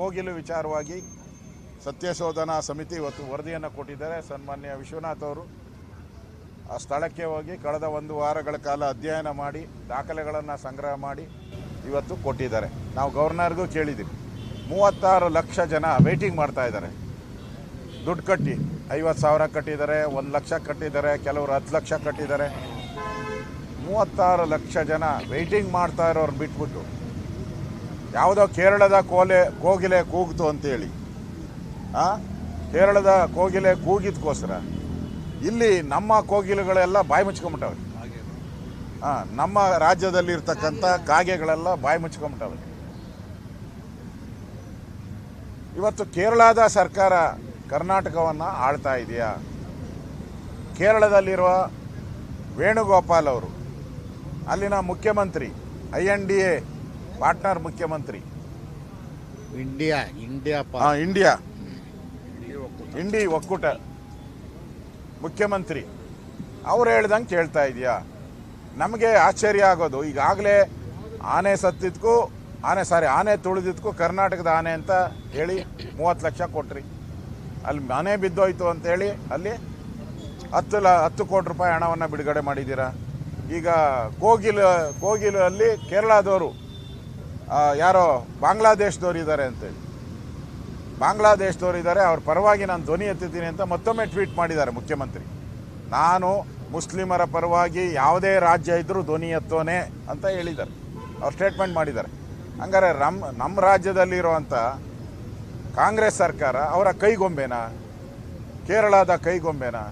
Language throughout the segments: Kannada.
ಕೋಗಿಲು ವಿಚಾರವಾಗಿ ಸತ್ಯಶೋಧನಾ ಸಮಿತಿ ಇವತ್ತು ವರದಿಯನ್ನು ಕೊಟ್ಟಿದ್ದಾರೆ. ಸನ್ಮಾನ್ಯ ವಿಶ್ವನಾಥ್ ಅವರು ಆ ಸ್ಥಳಕ್ಕೆ ಹೋಗಿ ಕಳೆದ 1 ವಾರಗಳ ಕಾಲ ಅಧ್ಯಯನ ಮಾಡಿ ದಾಖಲೆಗಳನ್ನು ಸಂಗ್ರಹ ಮಾಡಿ ಇವತ್ತು ಕೊಟ್ಟಿದ್ದಾರೆ. ನಾವು ಗವರ್ನರ್ಗೂ ಕೇಳಿದ್ದೀವಿ. 36 ಲಕ್ಷ ಜನ ವೆಯ್ಟಿಂಗ್ ಮಾಡ್ತಾ ಇದ್ದಾರೆ. ದುಡ್ಡು ಕಟ್ಟಿ 50,000 ಕಟ್ಟಿದ್ದಾರೆ, 1 ಲಕ್ಷ ಕಟ್ಟಿದ್ದಾರೆ, ಕೆಲವರು 10 ಲಕ್ಷ ಕಟ್ಟಿದ್ದಾರೆ. 36 ಲಕ್ಷ ಜನ ವೆಯ್ಟಿಂಗ್ ಮಾಡ್ತಾ ಇರೋರು ಬಿಟ್ಬಿಟ್ಟು ಯಾವುದೋ ಕೇರಳದ ಕೋಗಿಲೆ ಕೂಗ್ತು ಅಂತೇಳಿ ಕೇರಳದ ಕೋಗಿಲೆ ಕೂಗಿದ್ಕೋಸ್ಕರ ಇಲ್ಲಿ ನಮ್ಮ ಕೋಗಿಲೆಗಳೆಲ್ಲ ಬಾಯಿ ಮುಚ್ಕೊಂಬಿಟ್ಟವೆ. ನಮ್ಮ ರಾಜ್ಯದಲ್ಲಿರ್ತಕ್ಕಂಥ ಕಾಗೆಗಳೆಲ್ಲ ಬಾಯಿ ಮುಚ್ಕೊಂಬಿಟ್ಟವೆ. ಇವತ್ತು ಕೇರಳದ ಸರ್ಕಾರ ಕರ್ನಾಟಕವನ್ನು ಆಳ್ತಾ ಇದೆಯಾ? ಕೇರಳದಲ್ಲಿರುವ ವೇಣುಗೋಪಾಲ್ ಅವರು ಅಲ್ಲಿನ ಮುಖ್ಯಮಂತ್ರಿ, INDA ಪಾರ್ಟ್ನರ್ ಮುಖ್ಯಮಂತ್ರಿ, ಇಂಡಿ ಒಕ್ಕೂಟ ಮುಖ್ಯಮಂತ್ರಿ, ಅವ್ರು ಹೇಳ್ದಂಗೆ ಕೇಳ್ತಾ ಇದೆಯಾ? ನಮಗೆ ಆಶ್ಚರ್ಯ ಆಗೋದು, ಈಗಾಗಲೇ ಆನೆ ತುಳಿದಿದ್ದಕ್ಕೂ ಕರ್ನಾಟಕದ ಆನೆ ಅಂತ ಹೇಳಿ 30 ಲಕ್ಷ ಕೊಟ್ರಿ. ಅಲ್ಲಿ ಮನೆ ಬಿದ್ದೋಯ್ತು ಅಂತೇಳಿ ಅಲ್ಲಿ 10 ಕೋಟಿ ರೂಪಾಯಿ ಹಣವನ್ನು ಬಿಡುಗಡೆ ಮಾಡಿದ್ದೀರಾ. ಈಗ ಕೋಗಿಲು ಅಲ್ಲಿ ಕೇರಳದವರು ಯಾರೋ ಬಾಂಗ್ಲಾದೇಶದವ್ರು ಇದ್ದಾರೆ ಅಂತೇಳಿ, ಅವ್ರ ಪರವಾಗಿ ನಾನು ಧ್ವನಿ ಎತ್ತಿದ್ದೀನಿ ಅಂತ ಮತ್ತೊಮ್ಮೆ ಟ್ವೀಟ್ ಮಾಡಿದ್ದಾರೆ ಮುಖ್ಯಮಂತ್ರಿ. ನಾನು ಮುಸ್ಲಿಮರ ಪರವಾಗಿ ಯಾವುದೇ ರಾಜ್ಯ ಇದ್ದರೂ ಧ್ವನಿ ಎತ್ತೋನೆ ಅಂತ ಹೇಳಿದ್ದಾರೆ, ಅವ್ರು ಸ್ಟೇಟ್ಮೆಂಟ್ ಮಾಡಿದ್ದಾರೆ. ಹಂಗಾರೆ ನಮ್ಮ ರಾಜ್ಯದಲ್ಲಿರುವಂಥ ಕಾಂಗ್ರೆಸ್ ಸರ್ಕಾರ ಅವರ ಕೈಗೊಂಬೆನಾ? ಕೇರಳದ ಕೈಗೊಂಬೆನಾ?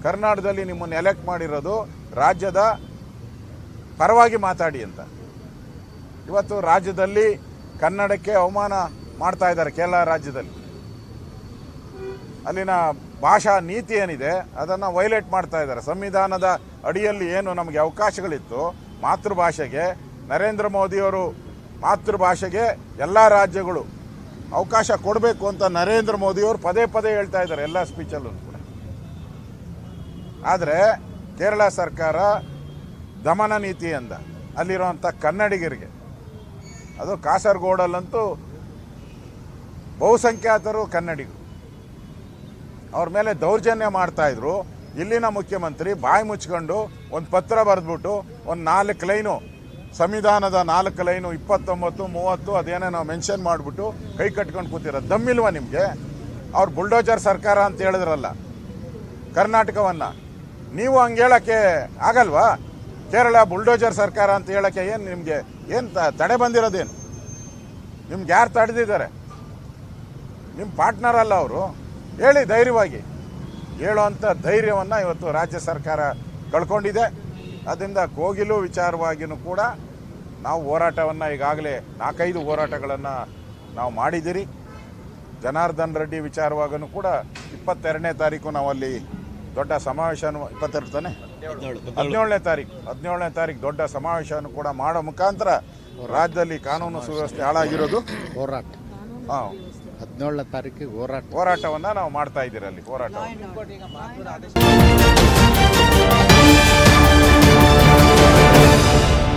ಕರ್ನಾಟಕದಲ್ಲಿ ನಿಮ್ಮನ್ನು ಎಲೆಕ್ಟ್ ಮಾಡಿರೋದು ರಾಜ್ಯದ ಪರವಾಗಿ ಮಾತಾಡಿ ಅಂತ. ಇವತ್ತು ರಾಜ್ಯದಲ್ಲಿ ಕನ್ನಡಕ್ಕೆ ಅವಮಾನ ಮಾಡ್ತಾ ಇದ್ದಾರೆ. ಕೇರಳ ರಾಜ್ಯದಲ್ಲಿ ಅಲ್ಲಿನ ಭಾಷಾ ನೀತಿ ಏನಿದೆ ಅದನ್ನು ವೈಲೇಟ್ ಮಾಡ್ತಾ ಇದ್ದಾರೆ. ಸಂವಿಧಾನದ ಅಡಿಯಲ್ಲಿ ಏನು ನಮಗೆ ಅವಕಾಶಗಳಿತ್ತು ಮಾತೃಭಾಷೆಗೆ, ನರೇಂದ್ರ ಮೋದಿಯವರು ಮಾತೃಭಾಷೆಗೆ ಎಲ್ಲ ರಾಜ್ಯಗಳು ಅವಕಾಶ ಕೊಡಬೇಕು ಅಂತ ನರೇಂದ್ರ ಮೋದಿಯವರು ಪದೇ ಹೇಳ್ತಾ ಇದ್ದಾರೆ ಎಲ್ಲ ಸ್ಪೀಚಲ್ಲೂ ಕೂಡ. ಆದರೆ ಕೇರಳ ಸರ್ಕಾರ ದಮನ ನೀತಿಯಿಂದ ಅಲ್ಲಿರುವಂಥ ಕನ್ನಡಿಗರಿಗೆ, ಅದು ಕಾಸರಗೋಡಲ್ಲಂತೂ ಬಹುಸಂಖ್ಯಾತರು ಕನ್ನಡಿಗರು, ಅವ್ರ ಮೇಲೆ ದೌರ್ಜನ್ಯ ಮಾಡ್ತಾಯಿದ್ರು. ಇಲ್ಲಿನ ಮುಖ್ಯಮಂತ್ರಿ ಬಾಯಿ ಮುಚ್ಕೊಂಡು ಒಂದು ಪತ್ರ ಬರೆದ್ಬಿಟ್ಟು ಒಂದು 4 ಲೈನು, ಸಂವಿಧಾನದ 4 ಲೈನು 29, 30 ಅದೇನೋ ನಾವು ಮೆನ್ಷನ್ ಮಾಡಿಬಿಟ್ಟು ಕೈ ಕಟ್ಕೊಂಡು ಕೂತಿರೋದು. ದಮ್ಮಿಲ್ವ ನಿಮಗೆ? ಅವ್ರು ಬುಲ್ಡೋಜರ್ ಸರ್ಕಾರ ಅಂತ ಹೇಳಿದ್ರಲ್ಲ ಕರ್ನಾಟಕವನ್ನು, ನೀವು ಹಂಗೆ ಹೇಳೋಕ್ಕೆ ಆಗಲ್ವಾ? ಕೇರಳ ಬುಲ್ಡೋಜರ್ ಸರ್ಕಾರ ಅಂತ ಹೇಳೋಕ್ಕೆ ನಿಮಗೆ ತಡೆ ಬಂದಿರೋದೇನು? ನಿಮ್ಗೆ ಯಾರು ತಡೆದಿದ್ದಾರೆ? ನಿಮ್ಮ ಪಾರ್ಟ್ನರ್ ಅಲ್ಲ ಅವರು. ಹೇಳಿ ಧೈರ್ಯವಾಗಿ, ಹೇಳುವಂಥ ಧೈರ್ಯವನ್ನು ಇವತ್ತು ರಾಜ್ಯ ಸರ್ಕಾರ ಕಳ್ಕೊಂಡಿದೆ. ಅದರಿಂದ ಕೋಗಿಲು ವಿಚಾರವಾಗಿಯೂ ಕೂಡ ನಾವು ಹೋರಾಟವನ್ನು ಈಗಾಗಲೇ 4-5 ಹೋರಾಟಗಳನ್ನು ನಾವು ಮಾಡಿದ್ದೀರಿ. ಜನಾರ್ದನ್ ರೆಡ್ಡಿ ವಿಚಾರವಾಗೂ ಕೂಡ 22ನೇ ತಾರೀಕು ನಾವಲ್ಲಿ ದೊಡ್ಡ ಸಮಾವೇಶವನ್ನು 22 ತಾನೆ 17ನೇ ತಾರೀಕು ದೊಡ್ಡ ಸಮಾವೇಶವನ್ನು ಕೂಡ ಮಾಡೋ ಮುಖಾಂತರ ರಾಜ್ಯದಲ್ಲಿ ಕಾನೂನು ಸುವ್ಯವಸ್ಥೆ ಹಾಳಾಗಿರೋದು ಹೋರಾಟ 17ನೇ ತಾರೀಕಿಗೆ ಹೋರಾಟವನ್ನು ನಾವು ಮಾಡ್ತಾ ಇದ್ದೀರಿ. ಅಲ್ಲಿ ಹೋರಾಟ